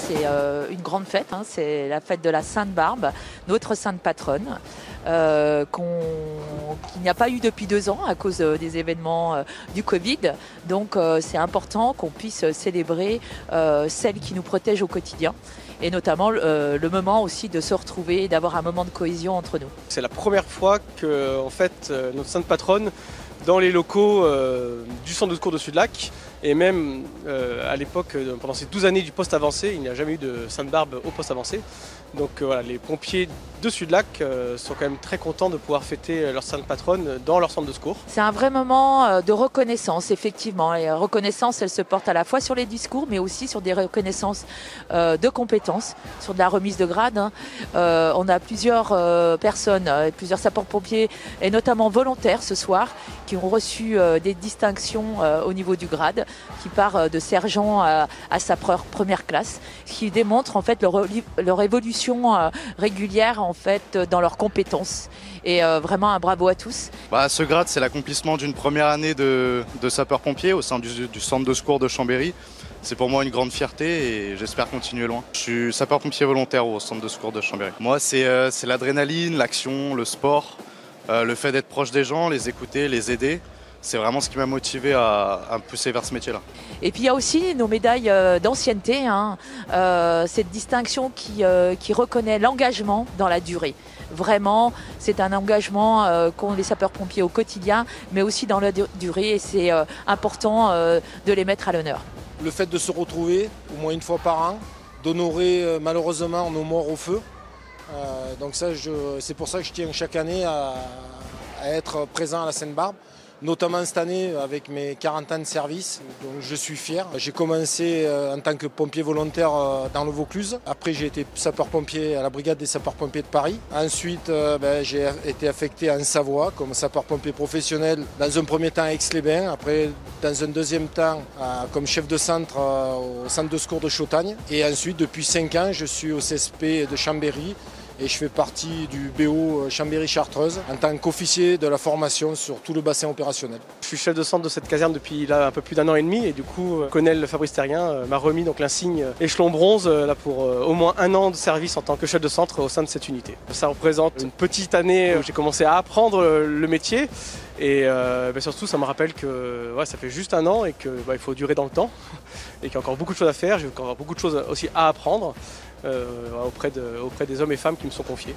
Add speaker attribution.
Speaker 1: c'est une grande fête, hein, c'est la fête de la Sainte-Barbe, notre sainte patronne, qu'il n'y a pas eu depuis 2 ans à cause des événements du Covid. Donc c'est important qu'on puisse célébrer celle qui nous protège au quotidien. Et notamment le moment aussi de se retrouver et d'avoir un moment de cohésion entre nous.
Speaker 2: C'est la première fois que en fait, notre sainte patronne, dans les locaux du centre de secours de Sud-Lac, et même à l'époque, pendant ces 12 années du poste avancé, il n'y a jamais eu de Sainte-Barbe au poste avancé. Donc voilà, les pompiers de Sud-Lac sont quand même très contents de pouvoir fêter leur sainte patronne dans leur centre de secours.
Speaker 1: C'est un vrai moment de reconnaissance, effectivement. Et reconnaissance, elle se porte à la fois sur les discours, mais aussi sur des reconnaissances de compétences, sur de la remise de grade. Hein. On a plusieurs personnes, plusieurs sapeurs-pompiers, et notamment volontaires ce soir, qui ont reçu des distinctions au niveau du grade, qui part de sergent à sapeur première classe, ce qui démontre en fait leur évolution régulière en fait dans leurs compétences. Et vraiment un bravo à tous.
Speaker 3: Ce grade, c'est l'accomplissement d'une première année de sapeur-pompier au sein du centre de secours de Chambéry. C'est pour moi une grande fierté et j'espère continuer loin. Je suis sapeur-pompier volontaire au centre de secours de Chambéry. Moi, c'est l'adrénaline, l'action, le sport, le fait d'être proche des gens, les écouter, les aider. C'est vraiment ce qui m'a motivé à me pousser vers ce métier-là.
Speaker 1: Et puis il y a aussi nos médailles d'ancienneté, hein, cette distinction qui reconnaît l'engagement dans la durée. Vraiment, c'est un engagement qu'ont les sapeurs-pompiers au quotidien, mais aussi dans la durée, et c'est important de les mettre à l'honneur.
Speaker 4: Le fait de se retrouver au moins une fois par an, d'honorer malheureusement nos morts au feu. Donc ça, c'est pour ça que je tiens chaque année à être présent à la Sainte-Barbe. Notamment cette année avec mes 40 ans de service, donc je suis fier. J'ai commencé en tant que pompier volontaire dans le Vaucluse. Après j'ai été sapeur-pompier à la brigade des sapeurs-pompiers de Paris. Ensuite j'ai été affecté en Savoie comme sapeur-pompier professionnel dans un premier temps à Aix-les-Bains. Après dans un deuxième temps comme chef de centre au centre de secours de Chautagne. Et ensuite depuis 5 ans je suis au CSP de Chambéry. Et je fais partie du BO Chambéry-Chartreuse en tant qu'officier de la formation sur tout le bassin opérationnel.
Speaker 2: Je suis chef de centre de cette caserne depuis là, un peu plus d'1 an et demi et du coup Colonel Fabrice Terrien m'a remis donc l'insigne échelon bronze là, pour au moins 1 an de service en tant que chef de centre au sein de cette unité. Ça représente une petite année où j'ai commencé à apprendre le métier et surtout ça me rappelle que ça fait juste 1 an et qu'il faut durer dans le temps et qu'il y a encore beaucoup de choses à faire, j'ai encore beaucoup de choses aussi à apprendre. Auprès des hommes et femmes qui me sont confiés.